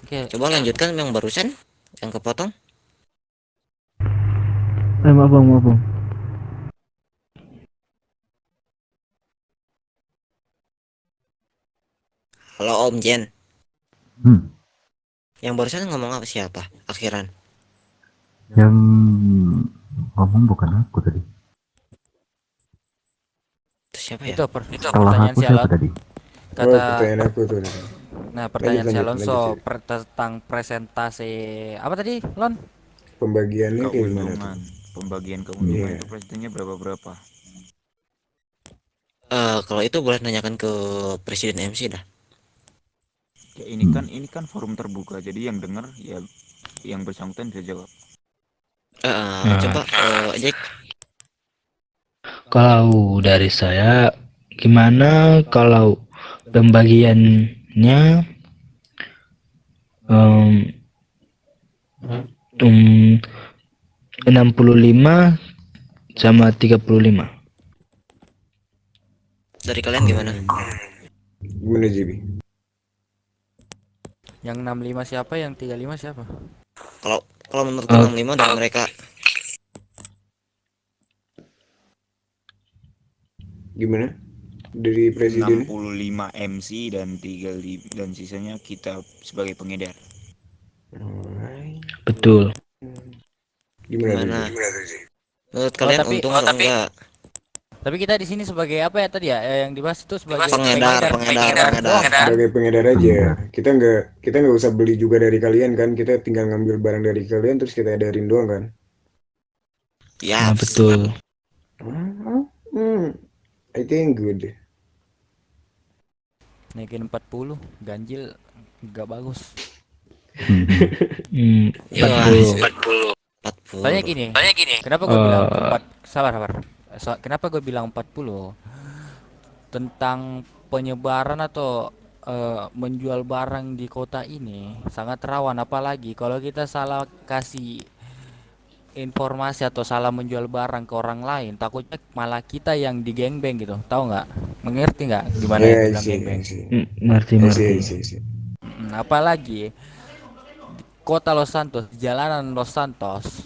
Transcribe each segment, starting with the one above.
Oke, Coba lanjutkan yang barusan, yang kepotong. Maaf bang, maaf bang. Halo Om Jen. Hmm. Yang barusan ngomong apa siapa? Akhiran. Yang ngomong bukan aku tadi. Itu siapa ya? itu Setelah pertanyaan aku si siapa Alon. tadi? Oh, Kata, pertanyaan aku tuh tadi. nah Lanjut, pertanyaan si lanjut, Alon lanjut sih. tentang presentasi apa tadi, Lon? Pembagiannya kayak gimana tuh? Keuntungan, pembagian keuntungan Iya. itu pastinya berapa berapa. Kalau itu boleh nanyakan ke Presiden MC dah. Ya Hmm. ini kan forum terbuka, jadi yang dengar ya yang bersangkutan bisa jawab. Coba Nah, Jack. kalau dari saya, gimana kalau pembagiannya um, um, 65 sama 35? Dari kalian gimana? Gimana JB? Yang 65 siapa, yang 35 siapa? Kalau kalau menurutku Uh, 65 dari mereka. Gimana? Dari presiden? 65 MC dan 35 dan sisanya kita sebagai pengedar. Alright. betul. Gimana tuh Gimana? Ji? Menurut Oh kalian tapi untung atau enggak? tapi kita di sini sebagai apa ya tadi ya? Yang dibahas itu sebagai Pengedar, pengedar, pengedar, doang pengedar. kan? Sebagai pengedar aja. Kita nggak usah beli juga dari kalian kan. Kita tinggal ngambil barang dari kalian terus kita edarin doang kan. Nah, Yaps. betul. Hmm, I think good. Naikin 40, ganjil nggak bagus. Wah, 40. Soalnya 40. gini, kenapa gue bilang Eh, 4, sabar sabar. Kenapa gue bilang 40? Tentang penyebaran atau menjual barang di kota ini sangat rawan, apalagi kalau kita salah kasih informasi atau salah menjual barang ke orang lain, takutnya malah kita yang digengbeng gitu, tahu nggak? Mengerti nggak gimana Ya, yang I dibilang see, gengbeng? I see. ngerti, I see, ngerti. I see, I see. Apalagi kota Los Santos, jalanan Los Santos,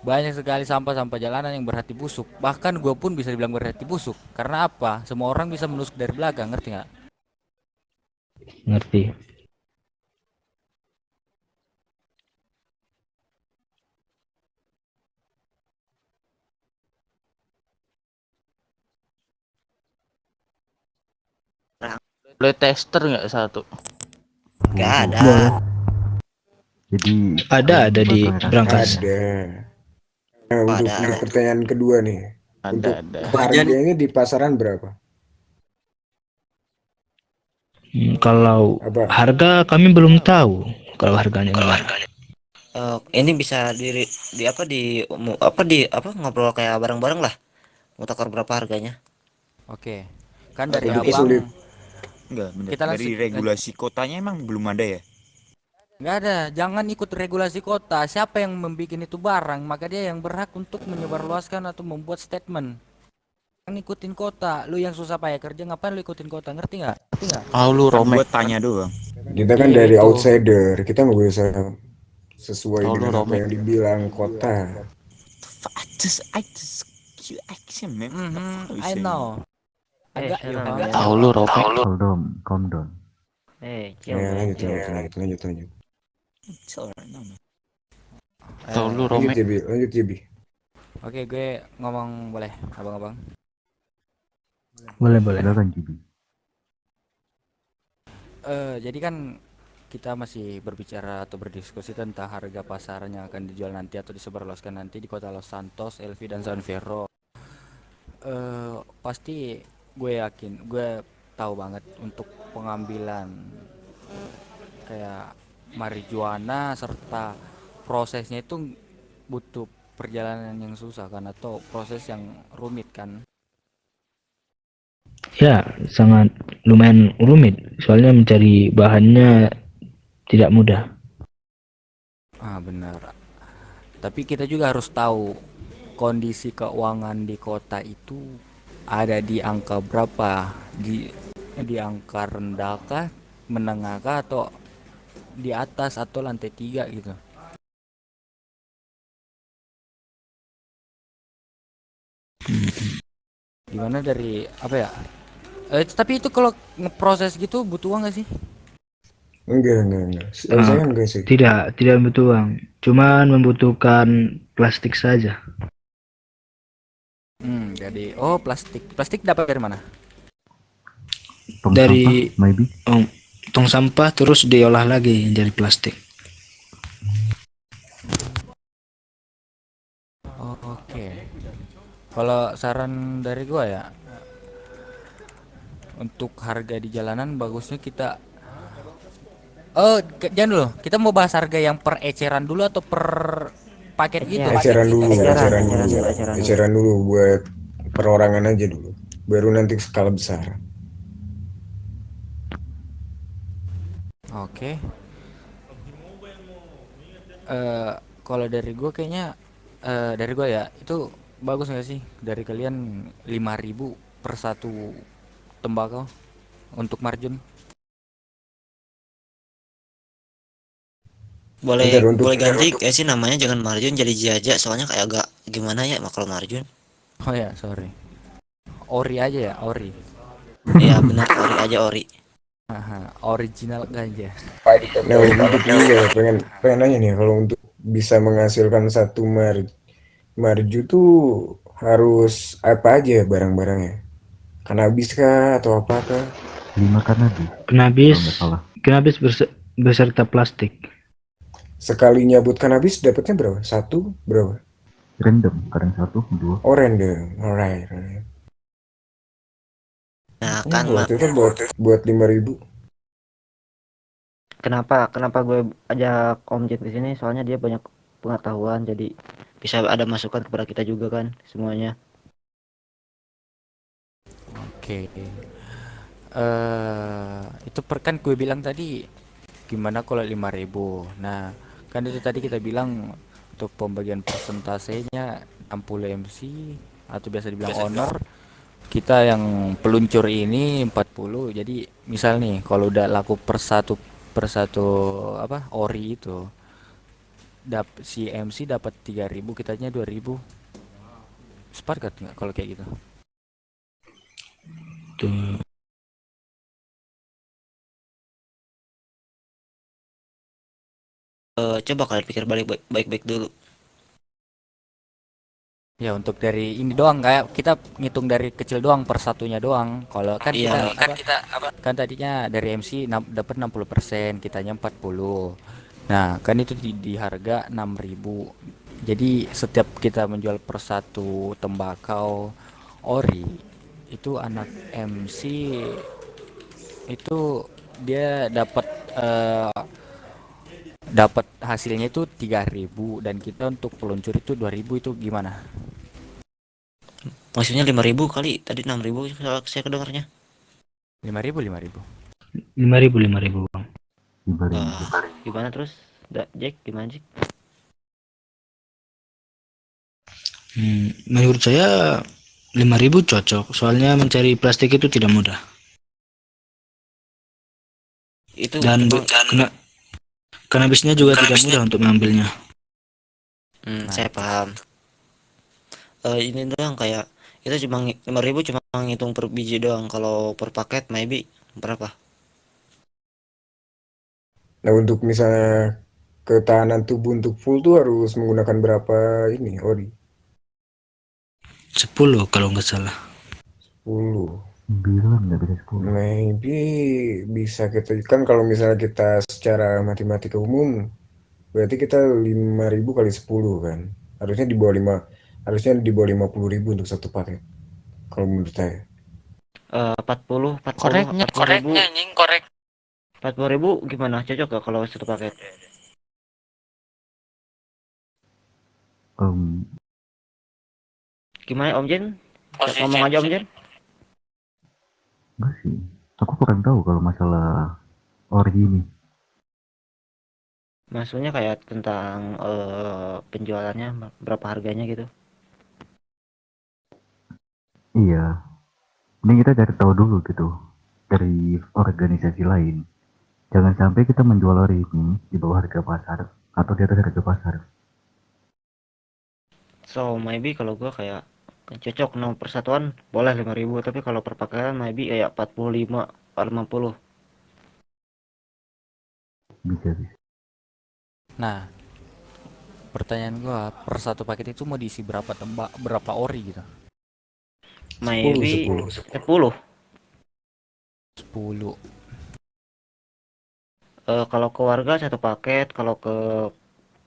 banyak sekali sampah-sampah jalanan yang berhati busuk. Bahkan gue pun bisa dibilang berhati busuk. Karena apa? Semua orang bisa menusuk dari belakang, ngerti nggak? Ngerti. Boleh tester nggak satu? Gak Boleh. ada. Boleh. Jadi Ada di Brankas. Ada. Nah, Oh, untuk ada. pertanyaan kedua nih, untuk Ada. harganya di pasaran berapa? Kalau Apa? harga kami belum tahu kalau harganya gimana. Ini bisa di apa di apa ngobrol kayak bareng-bareng lah. Mau takar berapa harganya? Oke. Kan dari Untuk Eh, sulit. abang enggak, bentar. kita Dari langsung regulasi kotanya emang belum ada ya? nggak ada. Jangan ikut regulasi kota. Siapa yang membuat itu barang, maka dia yang berhak untuk menyebarluaskan atau membuat statement. Jangan ikutin kota. Lu yang susah payah kerja, ngapain lu ikutin kota? Ngerti nggak? Ah, lu Kan Romek. gua tanya doang. Kita kan Iya dari itu. outsider, kita nggak bisa sesuai Tahu lu dengan apa Romek. yang dibilang kota. I just you action man. What are you I saying? know. Agak Shalom agak ya. tahu lu Romek. Calm down, calm down. Chill Ya, bro, lanjut, chill. lanjut, lanjut, lanjut, lanjut. It's alright, no, no. Tahu lu Lanjut Romek. JB, lanjut JB. Oke, gue ngomong boleh, abang-abang. Boleh, boleh. Silakan, Jibi. Jadi kan kita masih berbicara atau berdiskusi tentang harga pasaran yang akan dijual nanti atau disebarluaskan nanti di kota Los Santos, Elvi dan San Fierro. Pasti gue yakin, gue tahu banget untuk pengambilan kayak marijuana serta prosesnya itu butuh perjalanan yang susah kan atau proses yang rumit kan. Ya, sangat lumayan rumit. Soalnya mencari bahannya tidak mudah. Ah benar. Tapi kita juga harus tahu kondisi keuangan di kota itu ada di angka berapa, di angka rendah kah, menengah kah, atau di atas atau lantai 3 gitu. Gimana dari apa ya? Tapi itu kalau ngeproses gitu butuh uang gak sih? Enggak. Setahu Ah, saya enggak sih. tidak butuh uang, cuman membutuhkan plastik saja. Jadi plastik dapat dari mana? Tong sampah, Dari maybe. tong sampah terus diolah lagi jadi plastik. Oh, oke. Kalau saran dari gua ya, untuk harga di jalanan bagusnya kita jangan dulu. Kita mau bahas harga yang per eceran dulu atau per paket gitu? Eceran dulu, eceran eceran eceran dulu, dulu eceran dulu. eceran dulu buat perorangan aja dulu. Baru nanti skala besar. Oke. Eh kalau dari gua kayaknya dari gua ya itu bagus nggak sih dari kalian 5.000 per satu tembakau untuk margin? Boleh Bentar untuk boleh ganti kayak sih namanya, jangan marjun jadi jajak, soalnya kayak agak gimana ya kalau marjun. Oh ya, sorry. Ori aja ya, ori. Ya benar, ori aja ori. Aha, original ganja. nah untuk ini ya pengen pengen nanya nih kalau untuk bisa menghasilkan satu marju tuh harus apa aja barang-barangnya? Kanabis kah atau apakah? 5 kanabis kalau Kanabis, nggak salah. kanabis beserta plastik. Sekali nyabut kanabis dapatnya berapa? Satu berapa? Random, kadang 1, 2. Oh random, alright. Nah Ya kan buat itu buat 5.000. kenapa kenapa gue ajak Om Jin ke sini, soalnya dia banyak pengetahuan, jadi bisa ada masukan kepada kita juga kan semuanya. Oke. Itu per kan gue bilang tadi gimana kalau 5.000. Nah, kan itu tadi kita bilang untuk pembagian persentasenya 60 MC atau biasa dibilang owner, kita yang peluncur ini 40. Jadi misal nih kalau udah laku per satu apa ori itu si MC dapat 3.000, kitanya 2.000. Sepakat nggak kalau kayak gitu? Tuh. Coba kalian pikir balik baik-baik dulu. Ya untuk dari ini doang kayak kita ngitung dari kecil doang per satunya doang. Kalau kan Iya, kita kan tadinya dari MC dapat 60%, kitanya 40. Nah, kan itu di harga 6.000. Jadi setiap kita menjual per satu tembakau ori itu anak MC itu dia dapat hasilnya itu 3.000 dan kita untuk peluncur itu 2.000, itu gimana? maksudnya 5.000 kali tadi 6.000 saya kedengarnya. 5.000, 5.000. 5.000 bang. Dibalik. Gimana terus? Jack gimana Jack? Menurut saya 5.000 cocok, soalnya mencari plastik itu tidak mudah. Itu Dan emang kanabisnya juga tidak mudah untuk mengambilnya. Nah, saya itu. paham. Ini doang kayak itu cuma 5.000 cuma ngitung per biji doang, kalau per paket maybe berapa? Nah untuk misalnya ketahanan tubuh untuk full tuh harus menggunakan berapa ini ori? 10 kalau nggak salah. 10. 9 nggak bisa 10. Maybe bisa kita kan kalau misalnya kita secara matematika umum berarti kita 5.000 kali 10 kan. Harusnya di bawah 5 harusnya di bawah 50.000 untuk satu paket. Kalau menurut saya. 40 40 Koreknya, 40.000. anjing, korek. 40.000 gimana? Cocok gak kalau satu paket? Em, Gimana Om Jen? Ngomong aja Om Jen. Enggak sih. Aku kurang tahu kalau masalah ori ini. Maksudnya kayak tentang penjualannya berapa harganya gitu. Iya. Ini kita cari tahu dulu gitu dari organisasi lain. Jangan sampai kita menjual ori ini di bawah harga pasar atau di atas harga pasar. So maybe kalau gua kayak cocok nomor persatuan boleh 5.000, tapi kalau per pakaian maybe kayak 45 atau 50. Bisa bisa. Nah, pertanyaan gua, per satu paket itu mau diisi berapa ori gitu? 10, Maybe 10. 10. 10. Kalau ke warga satu paket, kalau ke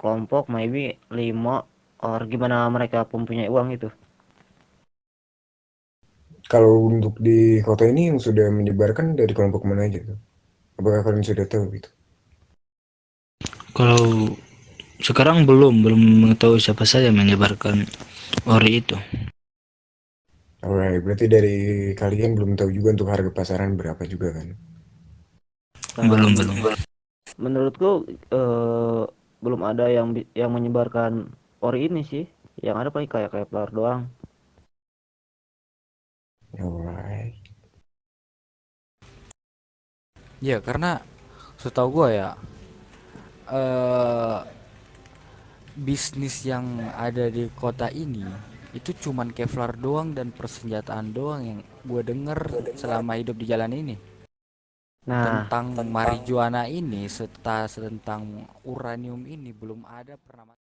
kelompok maybe 5, or gimana mereka mempunyai uang itu. Kalau untuk di kota ini yang sudah menyebarkan dari kelompok mana aja tuh? Apakah kalian sudah tahu gitu? Kalau sekarang belum mengetahui siapa saja menyebarkan ori itu. Alright, berarti dari kalian belum tahu juga untuk harga pasaran berapa juga kan? Belum. Menurutku belum ada yang menyebarkan ori ini sih. Yang ada paling kayak pelar doang. Alright. Ya, karena setahu gua ya, eh bisnis yang ada di kota ini itu cuman Kevlar doang dan persenjataan doang yang gue denger selama hidup di jalan ini. Nah, Tentang marijuana ini serta tentang uranium ini belum ada pernah.